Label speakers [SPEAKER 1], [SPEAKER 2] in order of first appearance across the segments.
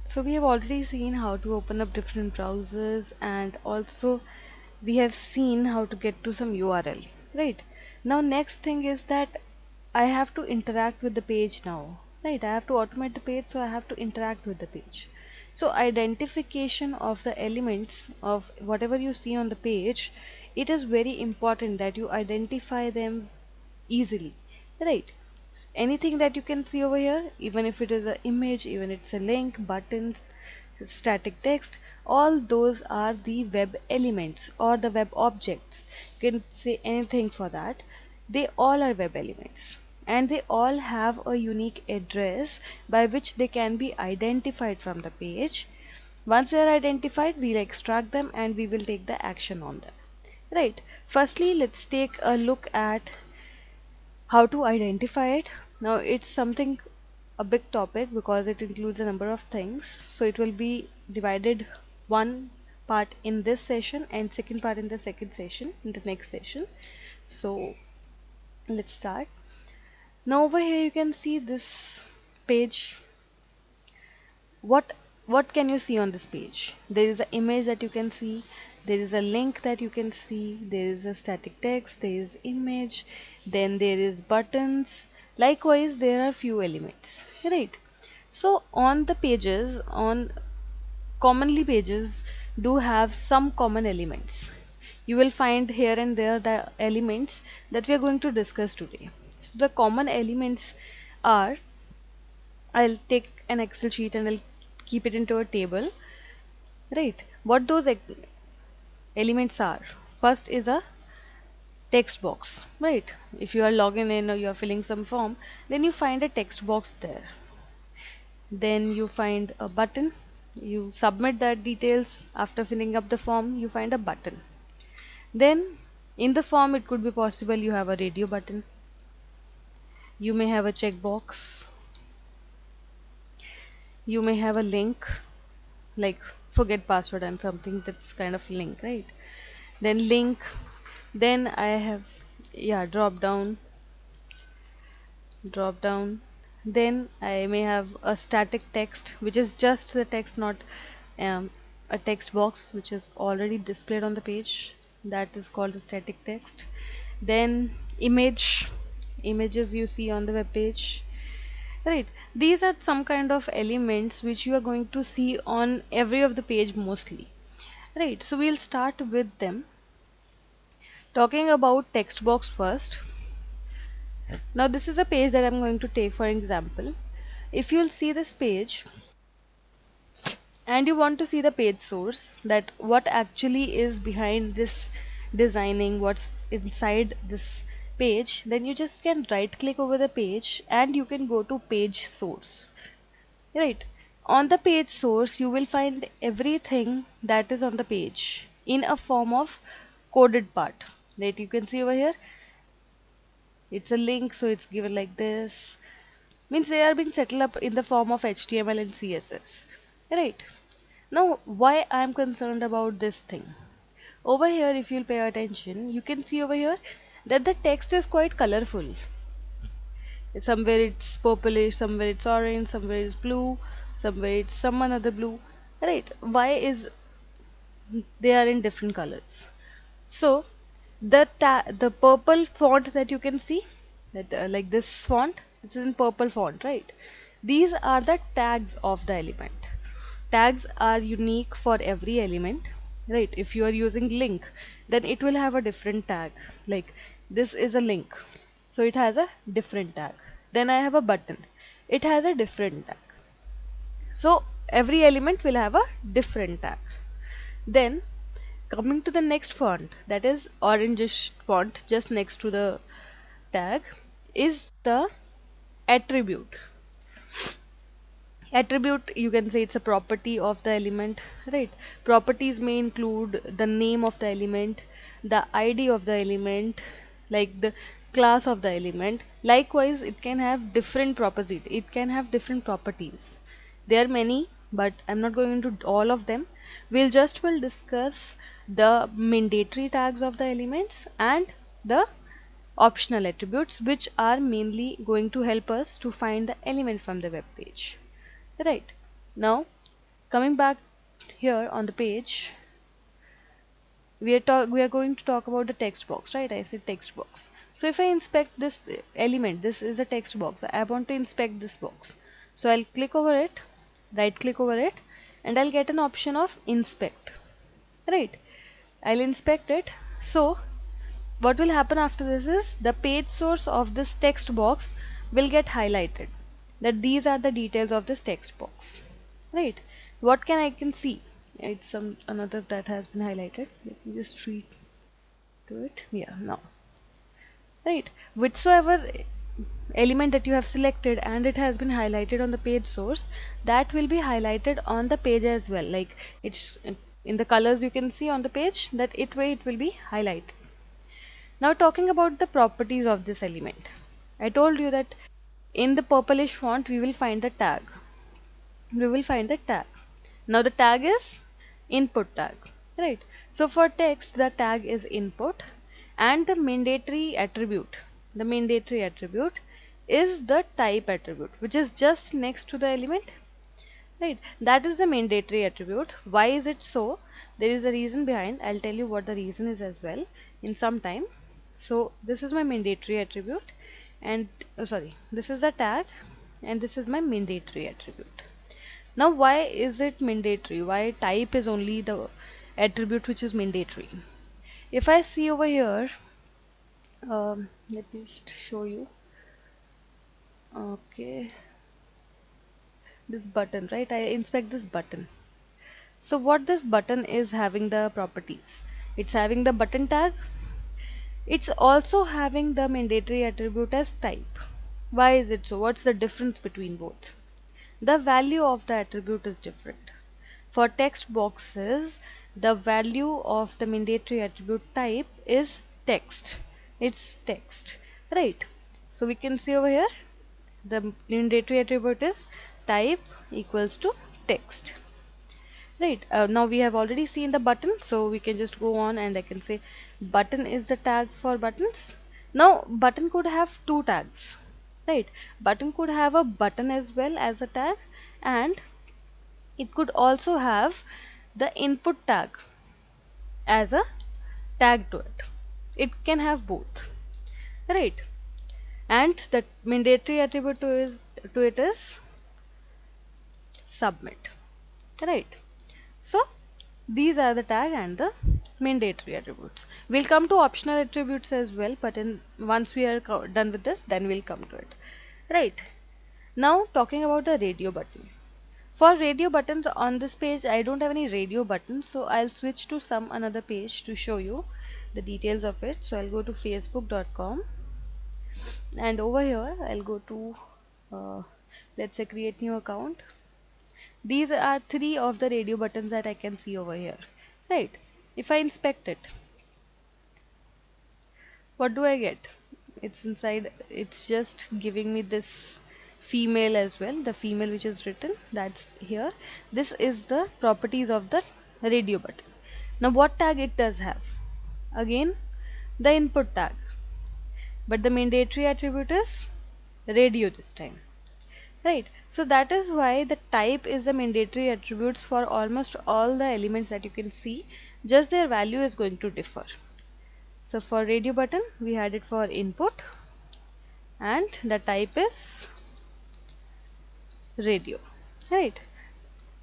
[SPEAKER 1] So we have already seen how to open up different browsers, and also we have seen how to get to some URL, right? Now next thing is that I have to interact with the page now, right? I have to automate the page, so I have to interact with the page. So identification of the elements of whatever you see on the page, it is very important that you identify them easily, right? Anything that you can see over here, even if it is an image, even it's a link, buttons, static text, all those are the web elements or the web objects. You can say anything for that. They all are web elements, and they all have a unique address by which they can be identified from the page. Once they are identified, we'll extract them and we will take the action on them, right? Firstly, let's take a look at how to identify it. Now it's something a big topic because it includes a number of things. So it will be divided one part in this session and second part in the second session, in the next session. So let's start. Now over here you can see this page. What can you see on this page? There is an image that you can see, there is a link that you can see, there is a static text, there is image, then there is buttons. Likewise, there are few elements, right? So on the pages, on commonly pages do have some common elements. You will find here and there the elements that we are going to discuss today. So the common elements are, I'll take an Excel sheet and I'll keep it into a table, right? What those elements are. First is a text box, right? If you are logging in or you are filling some form, then you find a text box there. Then you find a button. You submit that details after filling up the form, you find a button. Then in the form it could be possible you have a radio button. You may have a checkbox. You may have a link like forget password and something that's kind of link, right? Then link, then I have, yeah, drop down, then I may have a static text which is just the text, not a text box which is already displayed on the page, that is called a static text. Then images you see on the web page, right? These are some kind of elements which you are going to see on every of the page mostly, right? So we'll start with them. Talking about text box first. Now this is a page that I'm going to take for example. If you'll see this page and you want to see the page source, that what actually is behind this designing, what's inside this page, then you just can right click over the page and you can go to page source, right? On the page source you will find everything that is on the page in a form of coded part, right? You can see over here it's a link, so it's given like this, means they are being settled up in the form of HTML and CSS, right? Now why I am concerned about this thing, over here if you'll pay attention you can see over here that the text is quite colorful. Somewhere it's purplish, somewhere it's orange, somewhere it's blue, somewhere it's some another blue, right? Why is they are in different colors? So the purple font that you can see, that like this font, this is in purple font, right? These are the tags of the element. Tags are unique for every element, right? If you are using link, then it will have a different tag. Like this is a link, so it has a different tag. Then I have a button, it has a different tag. So every element will have a different tag. Then coming to the next font, that is orangish font just next to the tag, is the attribute. Attribute, you can say it's a property of the element, right? Properties may include the name of the element, the ID of the element, like the class of the element. Likewise, it can have different properties, it can have different properties. There are many, but I'm not going into all of them. Will discuss the mandatory tags of the elements and the optional attributes, which are mainly going to help us to find the element from the web page, right? Now Coming back here on the page, we are going to talk about the text box, right? I said text box. So if I inspect this element, this is a text box. I want to inspect this box. So I'll click over it, right click over it, and I'll get an option of inspect. Right? I'll inspect it. So what will happen after this is the page source of this text box will get highlighted. That these are the details of this text box. Right? What can see? It's some another that has been highlighted. Let me just read to it. Yeah, now. Right? Whichsoever element that you have selected and it has been highlighted on the page source, that will be highlighted on the page as well. Like it's in the colors you can see on the page, that it will be highlighted. Now talking about the properties of this element. I told you that in the purplish font we will find the tag. We will find the tag. Now the tag is input tag, right? So for text the tag is input, and the mandatory attribute is the type attribute, which is just next to the element, right? That is the mandatory attribute. Why is it so? There is a reason behind. I'll tell you what the reason is as well in some time. So this is my mandatory attribute, and sorry, this is the tag, and this is my mandatory attribute. Now why is it mandatory? Why type is only the attribute which is mandatory? If I see over here, let me just show you. Okay, this button, right? I inspect this button. So what this button is having the properties? It's having the button tag. It's also having the mandatory attribute as type. Why is it so? What's the difference between both? The value of the attribute is different. For text boxes, the value of the mandatory attribute type is text. It's text, right? So we can see over here the mandatory attribute is type equals to text. Right, now we have already seen the button, so we can just go on and I can say button is the tag for buttons. Now button could have two tags, right? Button could have a button as well as a tag, and it could also have the input tag as a tag to it. It can have both, right? And the mandatory attribute to it is submit, right? So these are the tag and the mandatory attributes. We'll come to optional attributes as well, but once we are done with this, then we'll come to it, right? Now talking about the radio button. For radio buttons on this page, I don't have any radio buttons, so I'll switch to some another page to show you the details of it. So I'll go to facebook.com, and over here I'll go to let's say create new account. These are three of the radio buttons that I can see over here, right? If I inspect it, what do I get? It's inside, it's just giving me this female as well, the female which is written, that's here. This is the properties of the radio button. Now what tag it does have? Again the input tag, but the mandatory attribute is radio this time, right? So that is why the type is the mandatory attributes for almost all the elements that you can see, just their value is going to differ. So for radio button we had it for input, and the type is radio, right?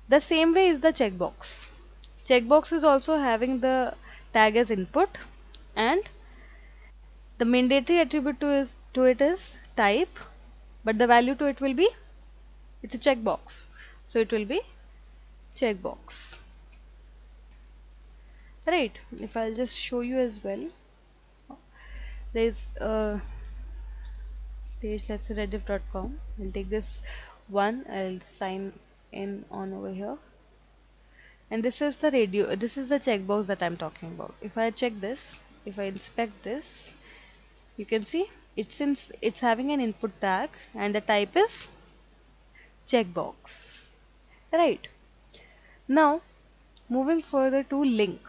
[SPEAKER 1] The same way is the checkbox. Checkbox is also having the tag as input, and the mandatory attribute to it is type, but the value to it will be, it's a checkbox, so it will be checkbox, right? If I'll just show you as well, there's a page, let's say rediff.com. I'll take this one, I'll sign in on over here, and this is the radio, this is the checkbox that I'm talking about. If I check this, if I inspect this, you can see it's, since it's having an input tag and the type is checkbox, right? Now moving further to link.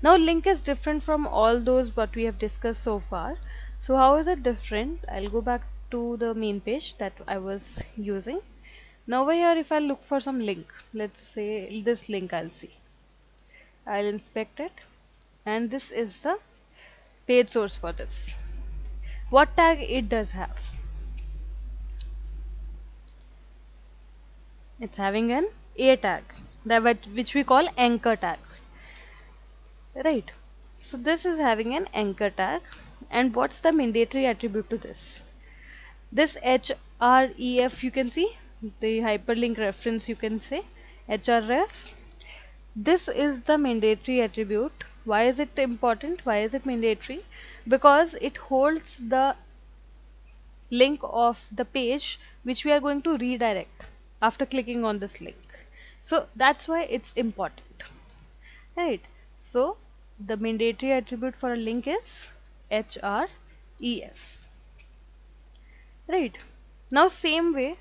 [SPEAKER 1] Now link is different from all those what we have discussed so far. So how is it different? I'll go back to the main page that I was using. Now over here, if I look for some link, let's say this link I'll see. I'll inspect it, and this is the page source for this. What tag it does have? It's having an A tag, which we call anchor tag, right? So this is having an anchor tag, and what's the mandatory attribute to this? This href, you can see the hyperlink reference, you can say href. This is the mandatory attribute. Why is it important? Why is it mandatory? Because it holds the link of the page which we are going to redirect after clicking on this link. So that's why it's important, right? So the mandatory attribute for a link is href, right? Now same way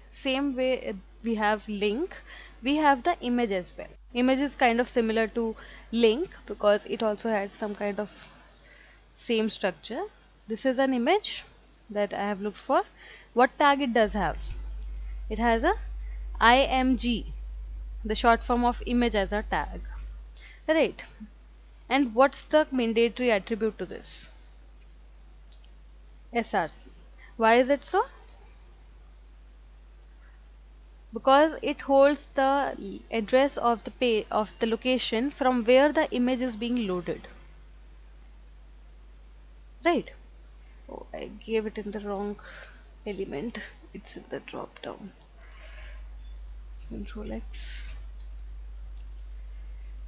[SPEAKER 1] we have link, we have the image as well. Image is kind of similar to link because it also has some kind of same structure. This is an image that I have looked for. What tag it does have? It has a img, the short form of image, as a tag, right? And what's the mandatory attribute to this? src. Why is it so? Because it holds the address of the page, of the location from where the image is being loaded, right? Oh, I gave it in the wrong element. It's in the drop down. Control X.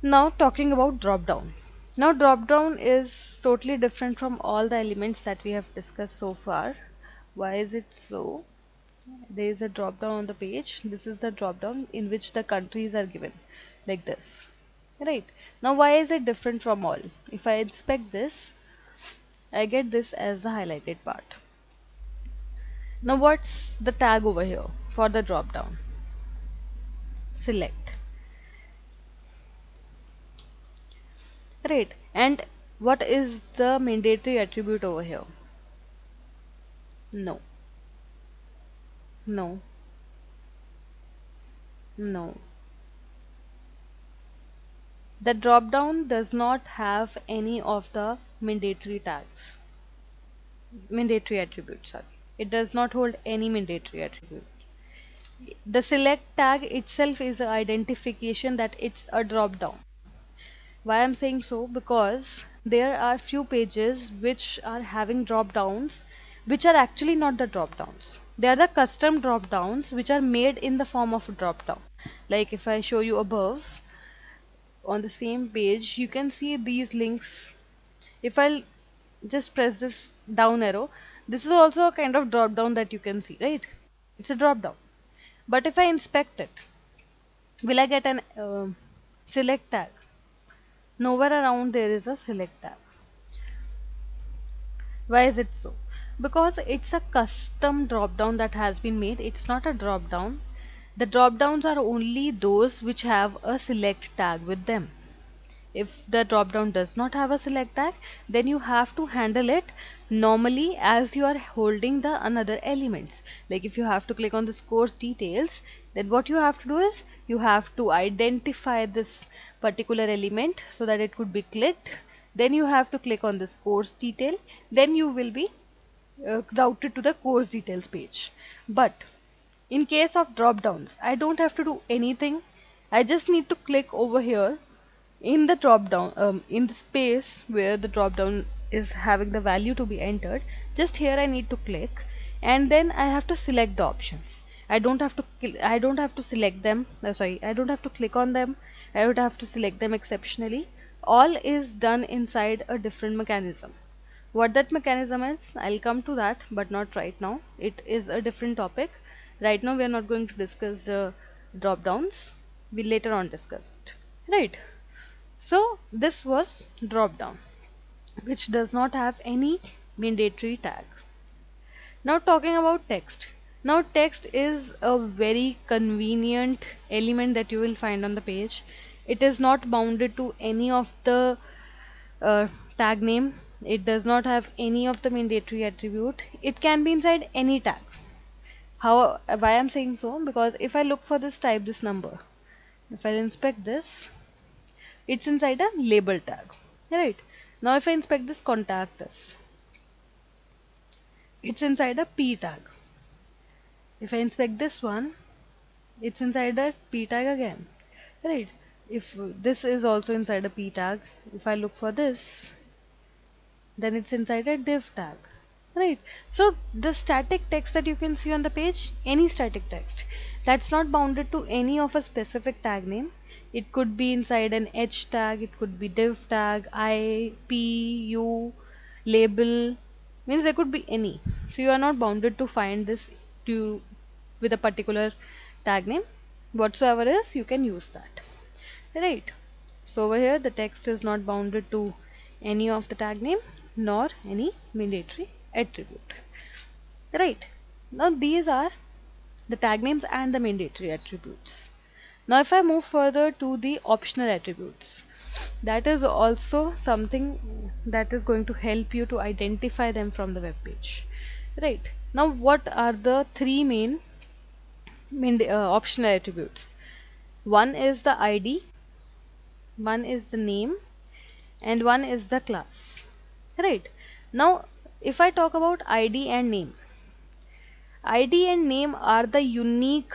[SPEAKER 1] Now talking about drop down. Now drop down is totally different from all the elements that we have discussed so far. Why is it so? There is a drop down on the page. This is the drop down in which the countries are given like this, right? Now why is it different from all? If I inspect this, I get this as the highlighted part. Now what's the tag over here for the drop down? Select, right? And what is the mandatory attribute over here? No, no, no. The drop down does not have any of the mandatory attributes, sorry. It does not hold any mandatory attribute. The select tag itself is an identification that it's a drop down. Why I'm saying so? Because there are few pages which are having drop downs which are actually not the drop downs. They are the custom drop downs which are made in the form of a drop down. Like if I show you above on the same page, you can see these links. If I'll just press this down arrow, this is also a kind of drop down that you can see, right? It's a drop down. But if I inspect it, will I get an select tag? Nowhere around there is a select tag. Why is it so? Because it's a custom drop down that has been made. It's not a drop down. The drop downs are only those which have a select tag with them. If the drop down does not have a select tag, then you have to handle it normally as you are holding the another elements. Like if you have to click on this course details, then what you have to do is you have to identify this particular element so that it could be clicked. Then you have to click on this course detail. Then you will be routed to the course details page. But in case of drop downs, I don't have to do anything. I just need to click over here in the drop down, in the space where the drop down is having the value to be entered. Just here I need to click, and then I have to select the options. I don't have to select them, sorry, I don't have to click on them. I would have to select them exceptionally. All is done inside a different mechanism. What that mechanism is, I'll come to that, but not right now. It is a different topic. Right now we are not going to discuss the drop downs. We'll later on discuss it, right? So this was drop down, which does not have any mandatory tag. Now talking about text. Now text is a very convenient element that you will find on the page. It is not bounded to any of the tag name. It does not have any of the mandatory attribute. It can be inside any tag. How, why I'm saying so? Because if I look for this type, this number, if I inspect this, it's inside a label tag, right? Now if I inspect this contact this, it's inside a p tag. If I inspect this one, it's inside a p tag again, right? If this is also inside a p tag, if I look for this, then it's inside a div tag, right? So the static text that you can see on the page, any static text, that's not bounded to any of a specific tag name. It could be inside an h tag, it could be div tag, I, p, u, label, means there could be any. So you are not bounded to find this to with a particular tag name. Whatsoever is, you can use that, right? So over here the text is not bounded to any of the tag name nor any mandatory attribute, right? Now these are the tag names and the mandatory attributes. Now if I move further to the optional attributes, that is also something that is going to help you to identify them from the web page, right? Now what are the three main optional attributes? One is the id, one is the name, and one is the class, right? Now if I talk about id and name, id and name are the unique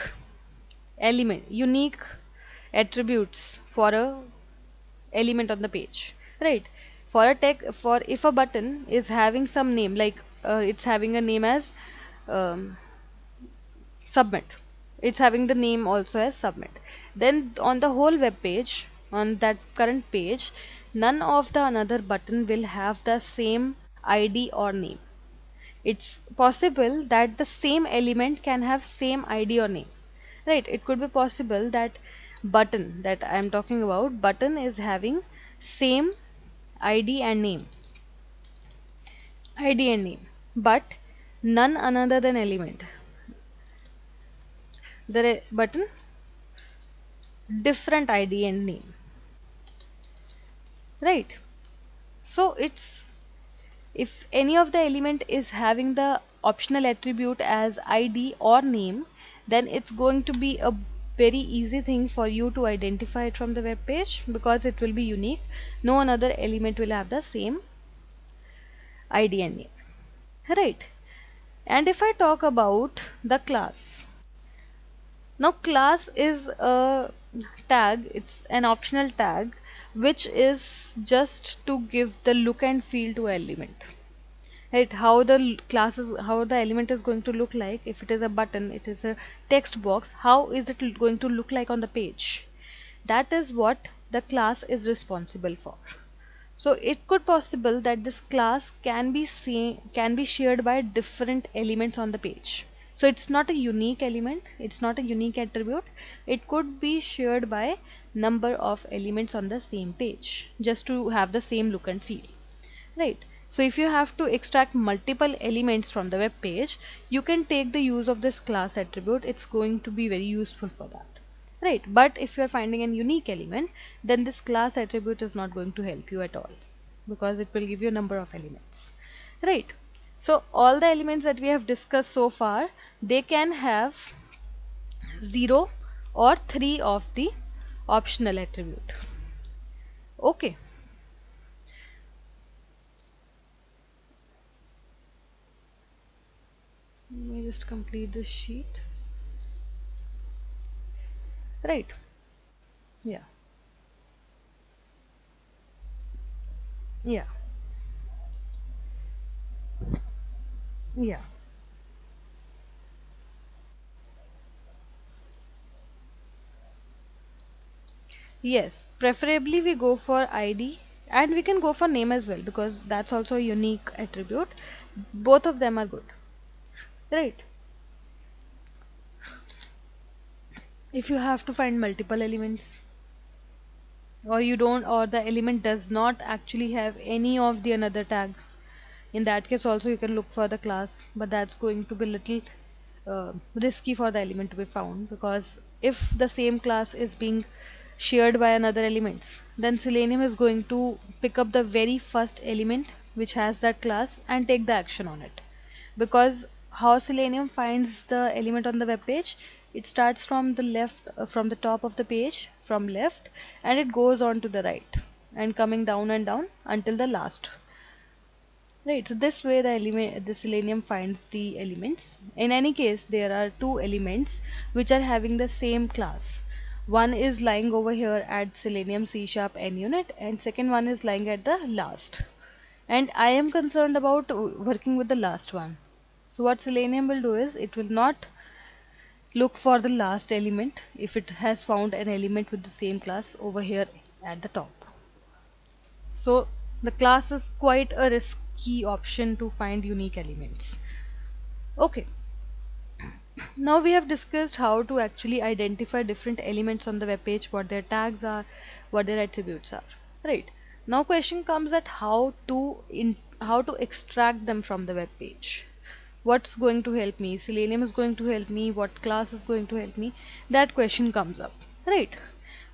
[SPEAKER 1] attributes for a element on the page, right? For a for if a button is having some name, like it's having a name as um, submit, it's having the name also as submit, then on the whole web page, on that current page, none of the another button will have the same id or name. It's possible that the same element can have same id or name, right? It could be possible that button that I am talking about, button is having same id and name, but none another than element, the button different id and name, right? So it's, if any of the element is having the optional attribute as id or name, then it's going to be a very easy thing for you to identify it from the web page, because it will be unique. No another element will have the same id and name, right? And if I talk about the class, now class is a tag, it's an optional tag which is just to give the look and feel to element, right? How the class is, how the element is going to look like. If it is a button, it is a text box, how is it going to look like on the page? That is what the class is responsible for. So it could possible that this class can be shared by different elements on the page. So it's not a unique element, it's not a unique attribute. It could be shared by number of elements on the same page, just to have the same look and feel, right? So if you have to extract multiple elements from the web page, you can take the use of this class attribute. It's going to be very useful for that, right? But if you are finding an unique element, then this class attribute is not going to help you at all, because it will give you a number of elements, right? So all the elements that we have discussed so far, they can have 0 or 3 of the optional attribute. Okay. Let me just complete this sheet. Right. Yeah. Yeah. Yeah. Yes. Preferably we go for ID, and we can go for name as well, because that's also a unique attribute. Both of them are good. Right. If you have to find multiple elements, or you don't, or the element does not actually have any of the another tag, in that case also you can look for the class, but that's going to be little risky for the element to be found, because if the same class is being shared by another elements, then Selenium is going to pick up the very first element which has that class and take the action on it, because how Selenium finds the element on the web page. It starts from the left, from the top of the page, from left, and it goes on to the right and coming down and down until the last. Right, so this way the Selenium finds the elements. In any case, there are two elements which are having the same class. One is lying over here at Selenium C# NUnit, and second one is lying at the last. And I am concerned about working with the last one. So what Selenium will do is it will not look for the last element if it has found an element with the same class over here at the top. So the class is quite a risky option to find unique elements. Okay, now we have discussed how to actually identify different elements on the web page, what their tags are, what their attributes are. Right. Now question comes at how to extract them from the web page. What's going to help me? Selenium is going to help me. What class is going to help me? That question comes up. Right.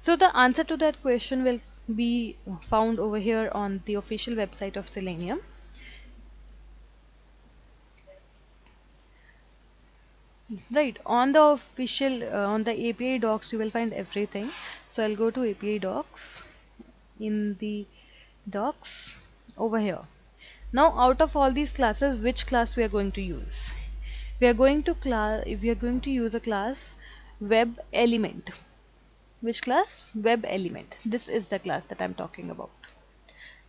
[SPEAKER 1] So the answer to that question will be found over here on the official website of Selenium. Right, on the official on the API docs you will find everything. So I'll go to API docs in the docs over here. Now out of all these classes, which class we are going to use? We are going to use a class web element. Which class? Web element. This is the class that I'm talking about.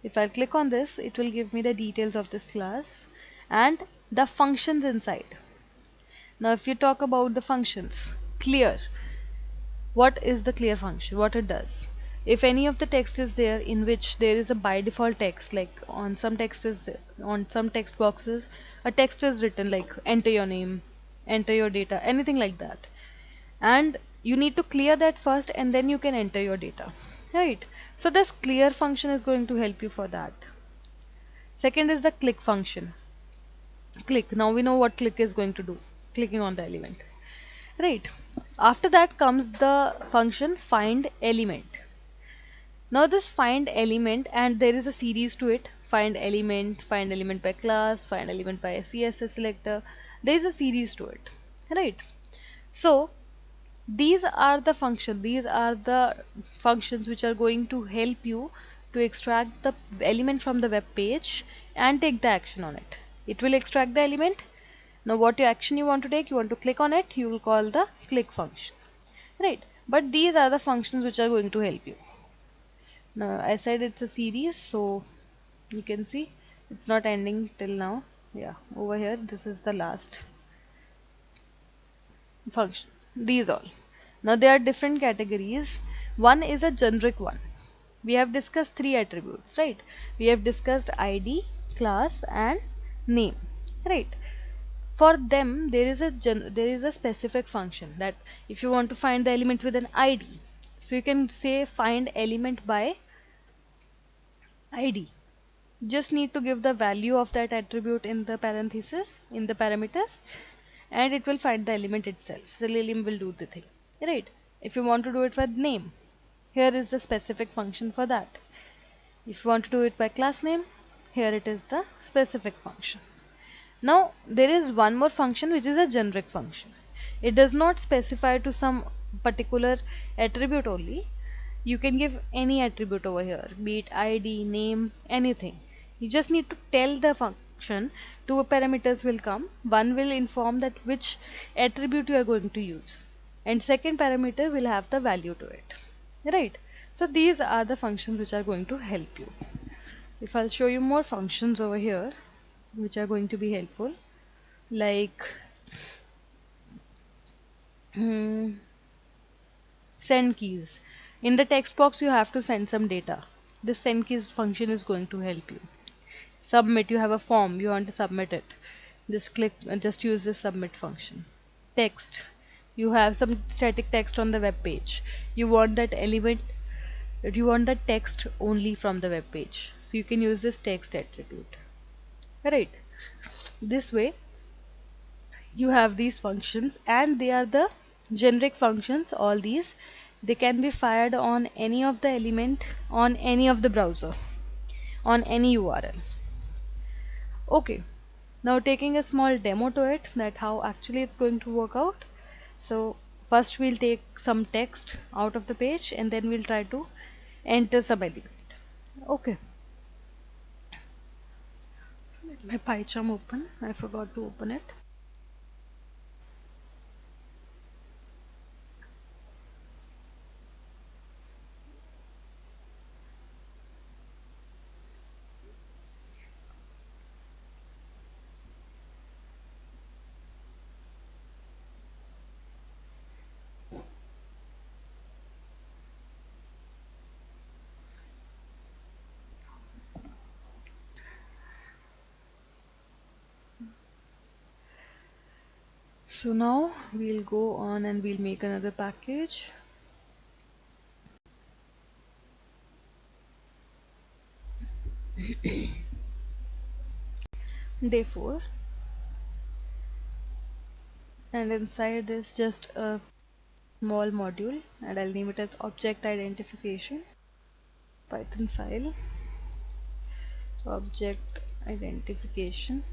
[SPEAKER 1] If I click on this, it will give me the details of this class and the functions inside. Now if you talk about the functions, clear. What is the clear function? What it does? If any of the text is there in which there is a by default text, like on some text boxes, a text is written like enter your name, enter your data, anything like that. And you need to clear that first and then you can enter your data. Right. So this clear function is going to help you for that. Second is the click function. Click. Now we know what click is going to do. Clicking on the element. Right. After that comes the function find element. Now this find element, and there is a series to it. Find element by class, find element by CSS selector. There is a series to it. Right. So these are the functions which are going to help you to extract the element from the web page and take the action on it. It will extract the element. Now what your action you want to take, you want to click on it, you will call the click function. Right. But these are the functions which are going to help you. Now I said it's a series, so you can see it's not ending till now. Yeah, over here this is the last function. These all. Now there are different categories. One is a generic one. We have discussed three attributes, right? We have discussed ID, class and name, right? For them there is a specific function that if you want to find the element with an ID, so you can say find element by ID. Just need to give the value of that attribute in the parenthesis, in the parameters, and it will find the element itself. Selenium will do the thing, right? If you want to do it with name, here is the specific function for that. If you want to do it by class name, here it is the specific function. Now there is one more function which is a generic function. It does not specify to some particular attribute only. You can give any attribute over here, be it ID, name, anything. You just need to tell the function. Two parameters will come. One will inform that which attribute you are going to use, and second parameter will have the value to it. Right. So these are the functions which are going to help you. If I'll show you more functions over here which are going to be helpful, like send keys. In the text box you have to send some data. This send keys function is going to help you. Submit, you have a form, you want to submit it. Just use this submit function. Text, you have some static text on the web page. You want that text only from the web page. So you can use this text attribute. Right. This way you have these functions, and they are the generic functions. All these, they can be fired on any of the element on any of the browser, on any URL. Okay, Now taking a small demo to it, that how actually it's going to work out. So first we'll take some text out of the page and then we'll try to enter some element. Okay. So let my PyCharm open. I forgot to open it. So now we'll go on and we'll make another package. Day 4, and inside this just a small module, and I'll name it as object identification. Python file object identification.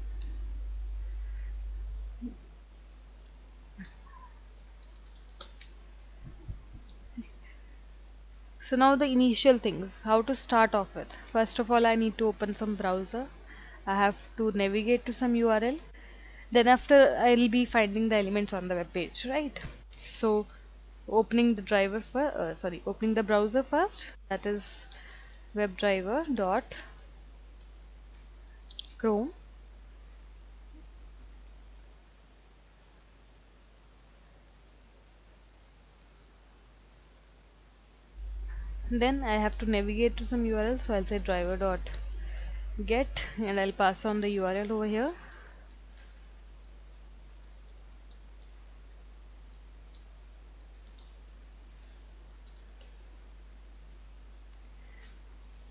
[SPEAKER 1] So now the initial things, how to start off with. First of all, I need to open some browser. I have to navigate to some URL. Then after I'll be finding the elements on the web page, right? So opening the driver for opening the browser first, that is webdriver dot chrome. Then I have to navigate to some URL, so I'll say driver dot get and I'll pass on the URL over here.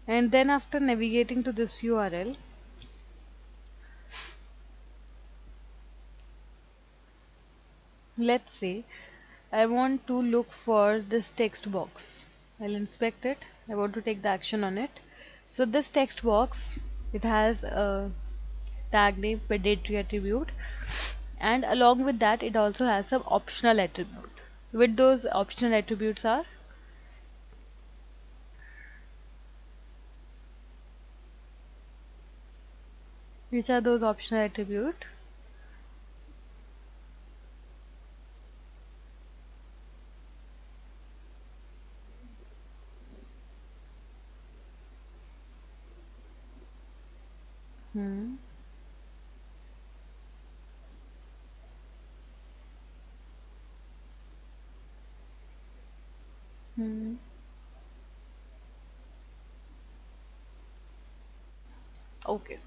[SPEAKER 1] And then after navigating to this URL, let's say I want to look for this text box. I'll inspect it. I want to take the action on it. So this text box, it has a tag name predatory attribute, and along with that it also has some optional attribute. With those optional attributes are, which are those optional attribute? Hmm. Hmm. Okay.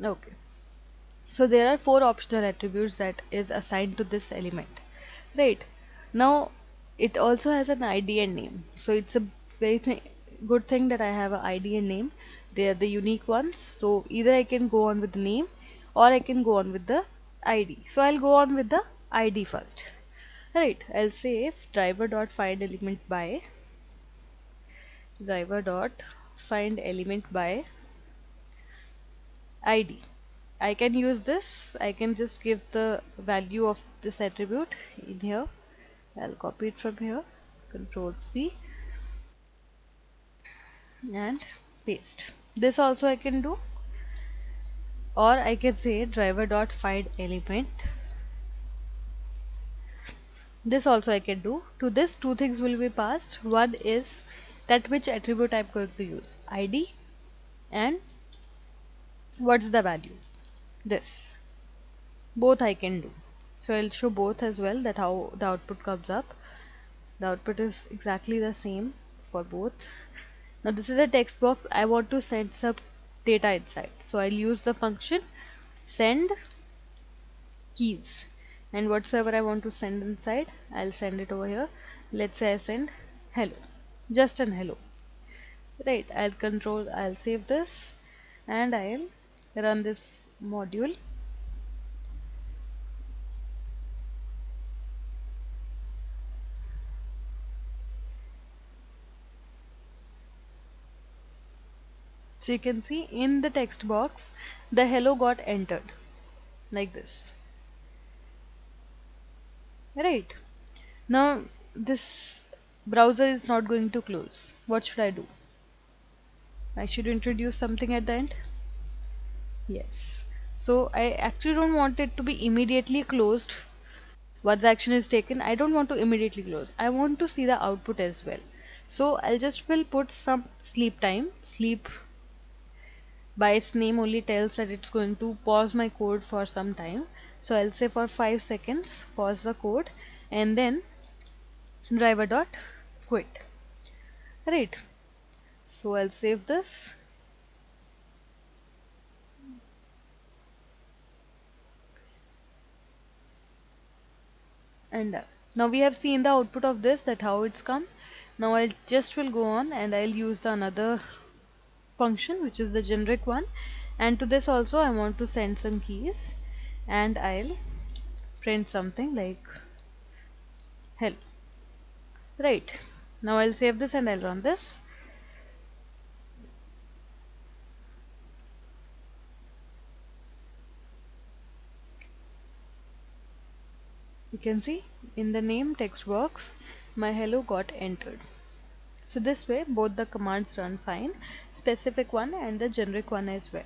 [SPEAKER 1] Okay. So there are four optional attributes that is assigned to this element, right? Now it also has an ID and name. So it's a very good thing that I have an ID and name. They are the unique ones. So either I can go on with the name or I can go on with the ID. So I'll go on with the ID first. Right, I'll say if driver dot find element by driver dot find element by ID. I can use this. I can just give the value of this attribute in here. I'll copy it from here. Control C and paste. This also I can do, or I can say driver dot find element. This also I can do. To this, two things will be passed. One is that which attribute I'm going to use, ID, and what's the value. This. Both I can do. So I'll show both as well, that how the output comes up. The output is exactly the same for both. Now this is a text box. I want to send some data inside. So I'll use the function send keys, and whatsoever I want to send inside, I'll send it over here. Let's say I send hello, just an hello. Right, I'll save this and I'll run this module. So you can see in the text box the hello got entered like this, right? Now this browser is not going to close. What should I do? I should introduce something at the end. Yes. So I actually don't want it to be immediately closed. Once the action is taken, I don't want to immediately close. I want to see the output as well. So I'll just will put some sleep time. Sleep by its name only tells that it's going to pause my code for some time. So I'll say for 5 seconds, pause the code, and then driver dot quit. Right. So I'll save this and done. Now we have seen the output of this, that how it's come. Now I just will go on and I'll use the another function which is the generic one, and to this also I want to send some keys, and I'll print something like hello. Right. Now I'll save this and I'll run this. You can see in the name text box my hello got entered. So this way both the commands run fine, specific one and the generic one as well.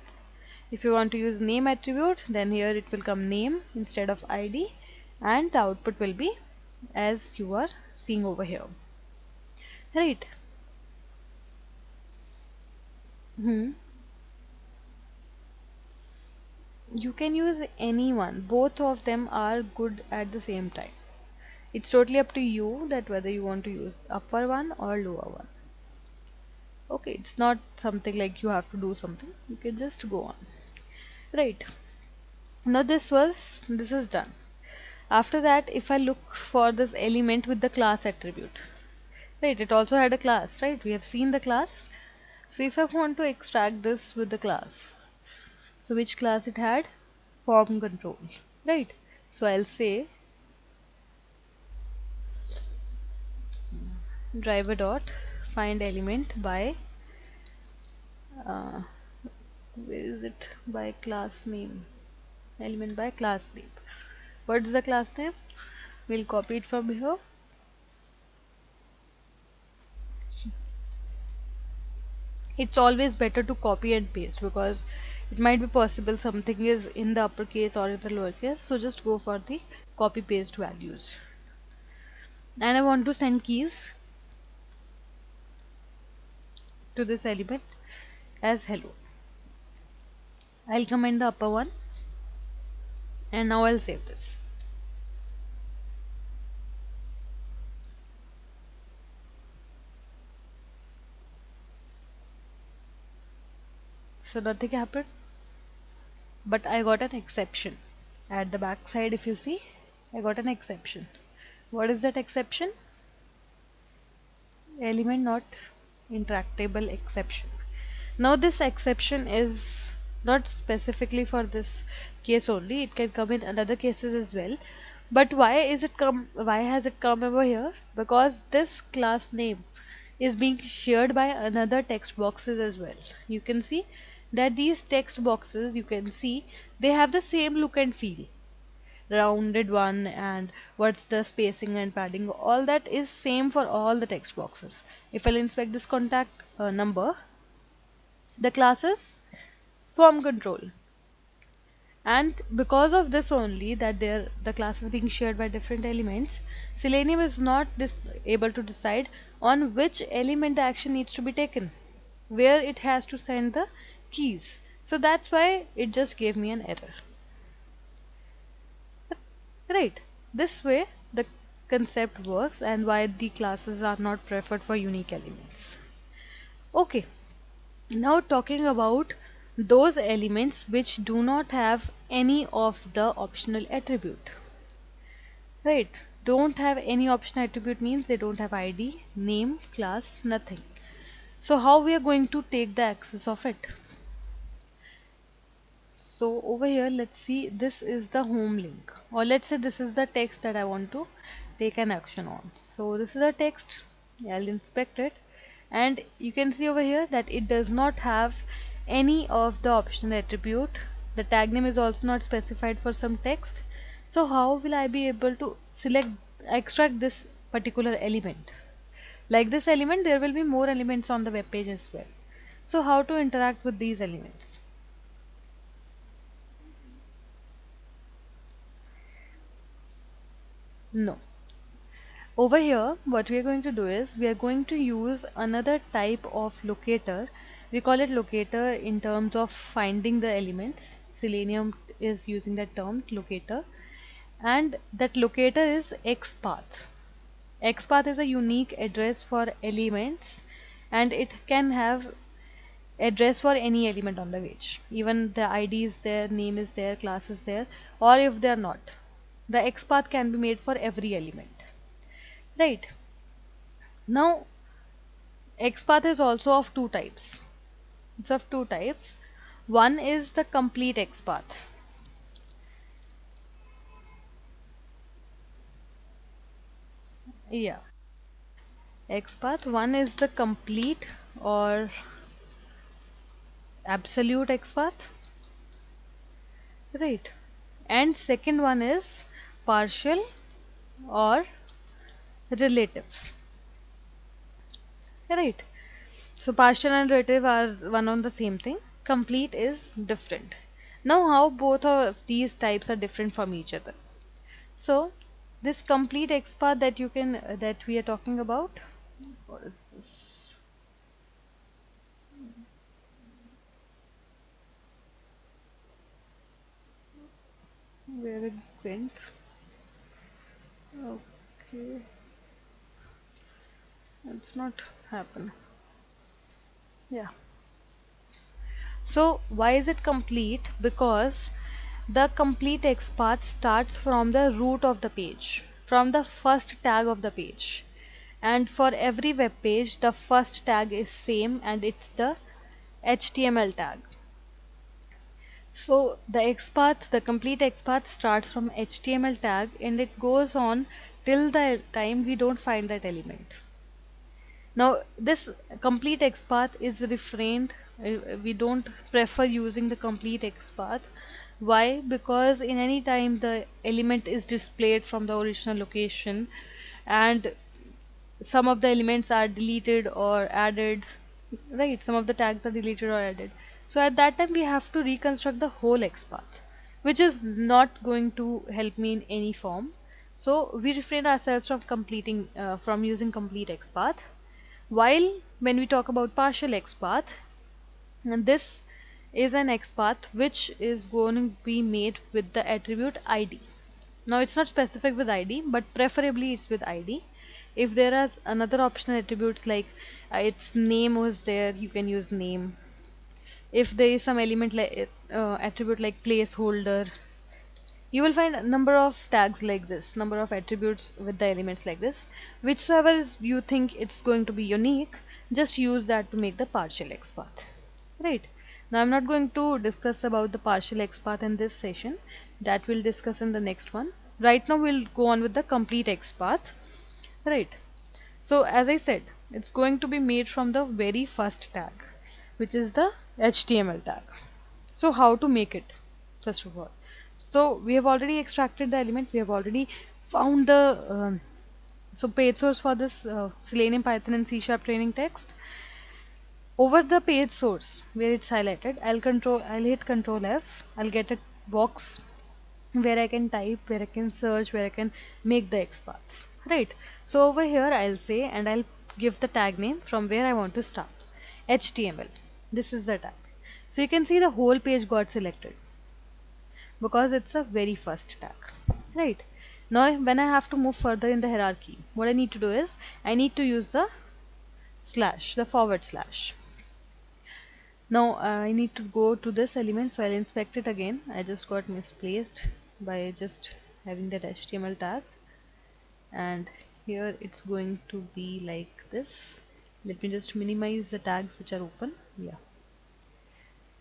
[SPEAKER 1] If you want to use name attribute, then here it will come name instead of ID, and the output will be as you are seeing over here. Right. Hmm. You can use any one. Both of them are good at the same time. It's totally up to you that whether you want to use upper one or lower one. Okay, it's not something like you have to do something. You can just go on. Right. Now this is done. After that, if I look for this element with the class attribute, right, it also had a class, right? We have seen the class. So if I want to extract this with the class, so which class it had? Form control, right? So I'll say driver dot find element by uh, where is it, by class name, element by class name. What's the class name? We'll copy it from here. It's always better to copy and paste because it might be possible something is in the uppercase or in the lowercase, so just go for the copy paste values. And I want to send keys to this element as hello. I'll comment the upper one and now I'll save this. So nothing happened, but I got an exception. At the back side, if you see, I got an exception. What is that exception? Element not interactable exception. Now this exception is not specifically for this case only, it can come in another cases as well. But why has it come over here? Because this class name is being shared by another text boxes as well. You can see that these text boxes, you can see they have the same look and feel, rounded one, and what's the spacing and padding, all that is same for all the text boxes. If I'll inspect this contact number, the classes form control, and because of this only that the class is being shared by different elements, Selenium is not able to decide on which element the action needs to be taken, where it has to send the keys. So that's why it just gave me an error. Right. This way the concept works and why the classes are not preferred for unique elements. Okay. Now talking about those elements which do not have any of the optional attribute. Right. Don't have any optional attribute means they don't have ID, name, class, nothing. So how we are going to take the access of it? So over here, let's see, this is the home link, or let's say this is the text that I want to take an action on. So this is a text. I'll inspect it, and you can see over here that it does not have any of the optional attribute. The tag name is also not specified for some text. So how will I be able to extract this particular element? Like this element, there will be more elements on the web page as well. So how to interact with these elements? No. Over here, what we are going to do is we are going to use another type of locator. We call it locator in terms of finding the elements. Selenium is using that term locator, and that locator is XPath. XPath is a unique address for elements, and it can have address for any element on the page. Even the ID is there, name is there, class is there, or if they are not, the XPath can be made for every element. Right. Now, XPath is also of two types. It's of two types. One is the complete XPath. Yeah. XPath. One is the complete or absolute XPath. Right. And second one is partial or relative. Right. So partial and relative are one on the same thing. Complete is different. Now how both of these types are different from each other? So this complete XPath that you can that we are talking about, what is this? Where it went? Okay, it's not happen. Yeah. So why is it complete? Because the complete XPath starts from the root of the page, from the first tag of the page. And for every web page, the first tag is same and it's the HTML tag. So the XPath, the complete XPath starts from HTML tag and it goes on till the time we don't find that element. Now this complete XPath is refrained. We don't prefer using the complete XPath. Why? Because in any time the element is displayed from the original location and some of the elements are deleted or added, right? Some of the tags are deleted or added. So at that time we have to reconstruct the whole XPath, which is not going to help me in any form. So we refrain ourselves from completing from using complete XPath. While when we talk about partial XPath, and this is an XPath which is going to be made with the attribute ID. Now it's not specific with ID, but preferably it's with ID. If there are another optional attributes like its name was there, you can use name. If there is some element like attribute like placeholder, you will find a number of tags like this, number of attributes with the elements like this. Whichever is you think it's going to be unique, just use that to make the partial XPath. Right. Now I'm not going to discuss about the partial XPath in this session. That we'll discuss in the next one. Right now we'll go on with the complete XPath. Right. So as I said, it's going to be made from the very first tag, which is the HTML tag. So how to make it, first of all? So we have already extracted the element. We have already found the so page source for this Selenium, Python, and C# training text. Over the page source where it's highlighted, I'll hit Control F. I'll get a box where I can type, where I can search, where I can make the XPaths. Right. So over here I'll say and I'll give the tag name from where I want to start. HTML. This is the tag. So you can see the whole page got selected because it's a very first tag. Right. Now when I have to move further in the hierarchy, what I need to do is I need to use the slash, the forward slash. Now I need to go to this element, so I'll inspect it again. I just got misplaced by just having that HTML tag, and here it's going to be like this. Let me just minimize the tags which are open. Yeah.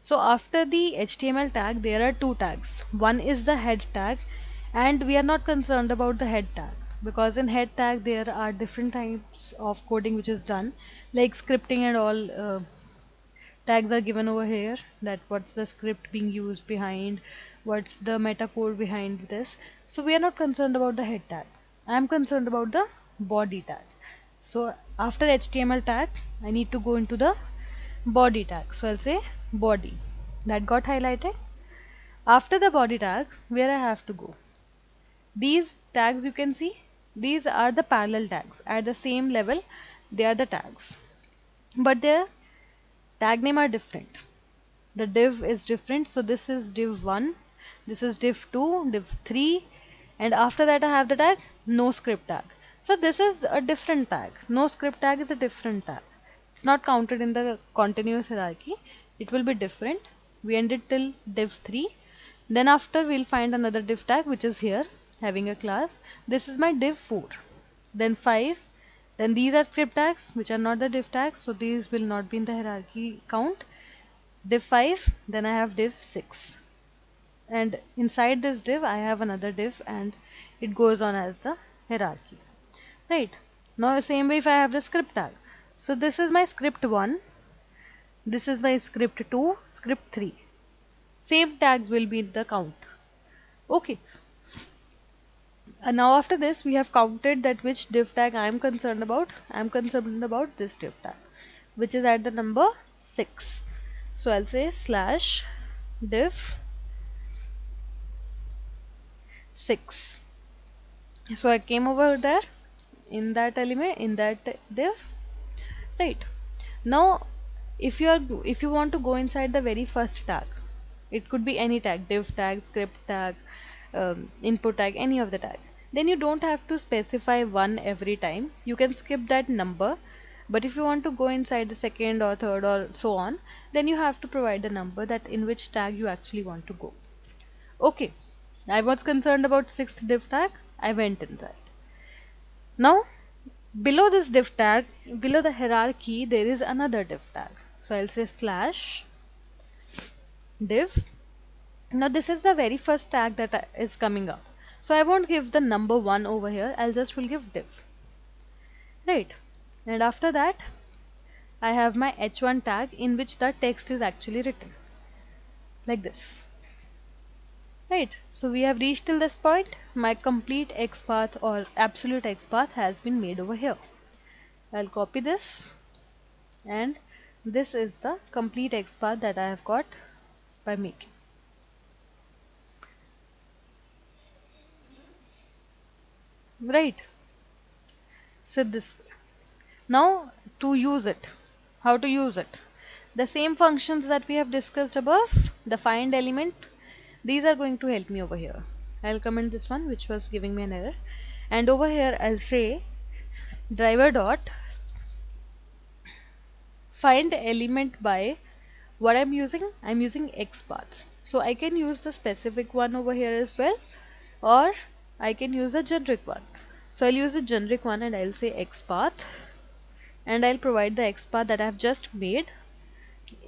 [SPEAKER 1] So after the HTML tag, there are two tags. One is the head tag, and we are not concerned about the head tag because in head tag there are different types of coding which is done, like scripting and all. Tags are given over here, that what's the script being used behind, what's the meta code behind this. So we are not concerned about the head tag. I am concerned about the body tag. So after HTML tag, I need to go into the body tag. So I'll say body. That got highlighted. After the body tag, where I have to go? These tags you can see, these are the parallel tags. At the same level, they are the tags. But their tag name are different. The div is different. So this is div 1, this is div 2, div 3, and after that I have the tag no script tag. So this is a different tag. No script tag is a different tag. It's not counted in the continuous hierarchy. It will be different. We ended till div 3. Then after we'll find another div tag which is here having a class. This is my div 4. Then 5. Then these are script tags which are not the div tags. So these will not be in the hierarchy count. Div 5, then I have div 6, and inside this div I have another div, and it goes on as the hierarchy, right? Now same way if I have the script tag, so this is my script 1, this is my script 2, script 3, same tags will be in the count. Okay, and now after this we have counted that which div tag I am concerned about. I am concerned about this div tag which is at the number 6. So I'll say slash div 6. So I came over there in that element, in that div, right? Now if you want to go inside the very first tag, it could be any tag, div tag, script tag, input tag, any of the tag, then you don't have to specify one every time. You can skip that number. But if you want to go inside the second or third or so on, then you have to provide the number that in which tag you actually want to go. Okay, I was concerned about sixth div tag. I went inside. Now below this div tag, below the hierarchy, there is another div tag. So I'll say slash div. Now this is the very first tag that is coming up. So I won't give the number 1 over here. I'll just will give div. Right. And after that, I have my h1 tag in which the text is actually written. Like this. Right. So we have reached till this point. My complete XPath or absolute XPath has been made over here. I'll copy this, and this is the complete XPath that I have got by making. Right. So this way. Now to use it, how to use it? The same functions that we have discussed above, the find element, these are going to help me over here. I'll comment this one which was giving me an error, and over here I'll say driver dot find element by what I'm using XPath. So I can use the specific one over here as well, or I can use the generic one. So I'll use the generic one and I'll say XPath, and I'll provide the XPath that I've just made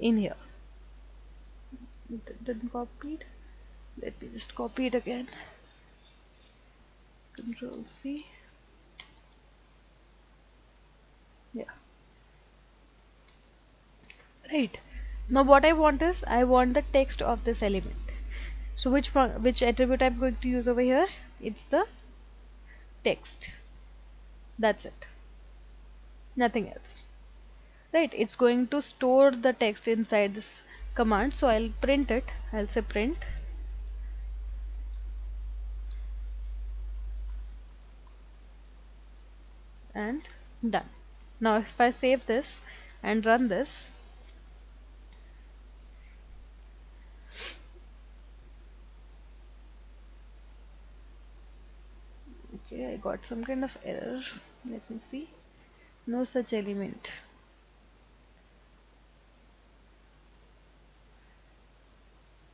[SPEAKER 1] in here. It didn't copy it. Let me just copy it again. Control C. Yeah. Right. Now what I want is I want the text of this element. So which attribute I'm going to use over here? It's the text. That's it. Nothing else. Right. It's going to store the text inside this command. So I'll print it. I'll say print. And done. Now if I save this and run this, okay, I got some kind of error. Let me see. No such element.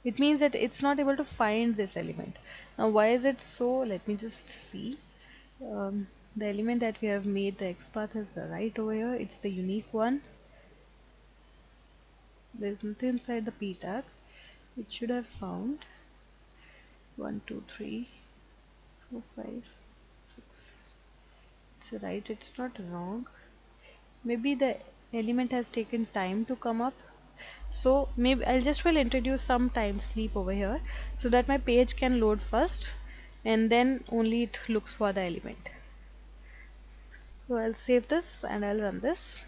[SPEAKER 1] It means that it's not able to find this element. Now why is it so? Let me just see. The element that we have made, the XPath is right over here. It's the unique one. There's nothing inside the p tag. It should have found 1 2 3 4 5 6. It's right, it's not wrong. Maybe the element has taken time to come up. So maybe I'll just will introduce some time sleep over here so that my page can load first and then only it looks for the element. So I'll save this and I'll run this.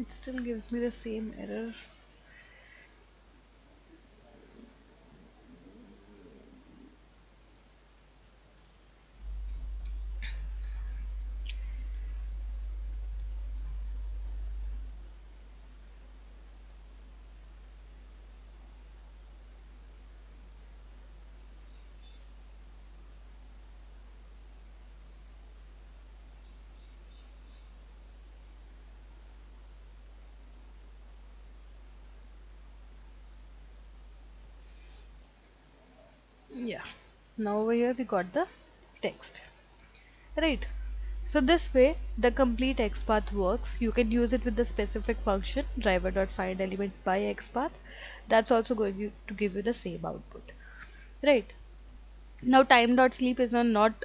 [SPEAKER 1] It still gives me the same error. Yeah, now over here we got the text, right? So this way the complete XPath works. You can use it with the specific function driver.find element by XPath. That's also going to give you the same output, right? Now time.sleep is a not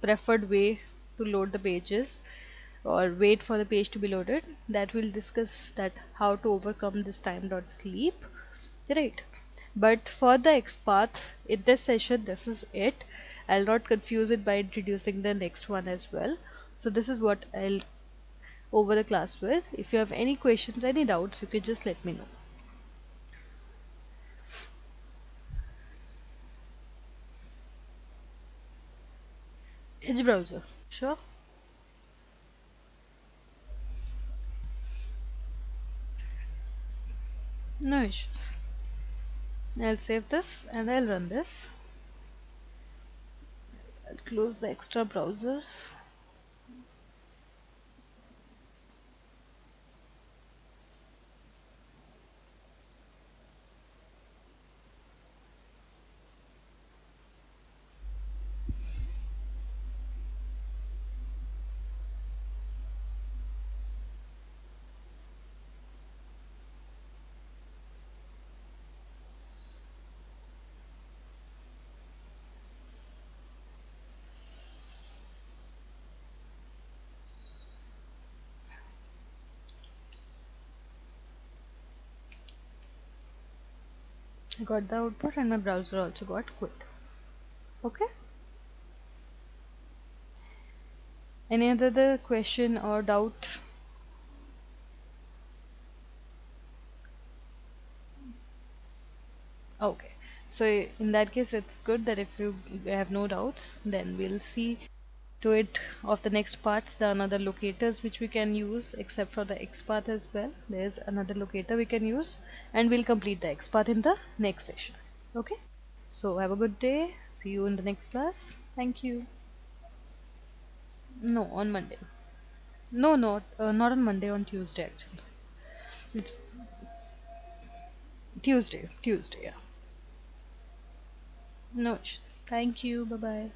[SPEAKER 1] preferred way to load the pages or wait for the page to be loaded. That we'll discuss that how to overcome this time.sleep, right? But for the XPath in this session, this is it. I'll not confuse it by introducing the next one as well. So this is what I'll over the class with. If you have any questions, any doubts, you can just let me know. Edge browser. Sure. No issues. I'll save this and I'll run this. I'll close the extra browsers. I got the output and my browser also got quit. Okay. Any other question or doubt? Okay. So in that case, it's good that if you have no doubts, then we'll see to it of the next parts, the another locators which we can use except for the XPath as well. There's another locator we can use and we'll complete the XPath in the next session. Okay. So have a good day. See you in the next class. Thank you. No, on Monday. No, not on Monday, on Tuesday actually. It's Tuesday. Tuesday, yeah. No issues. Thank you. Bye bye.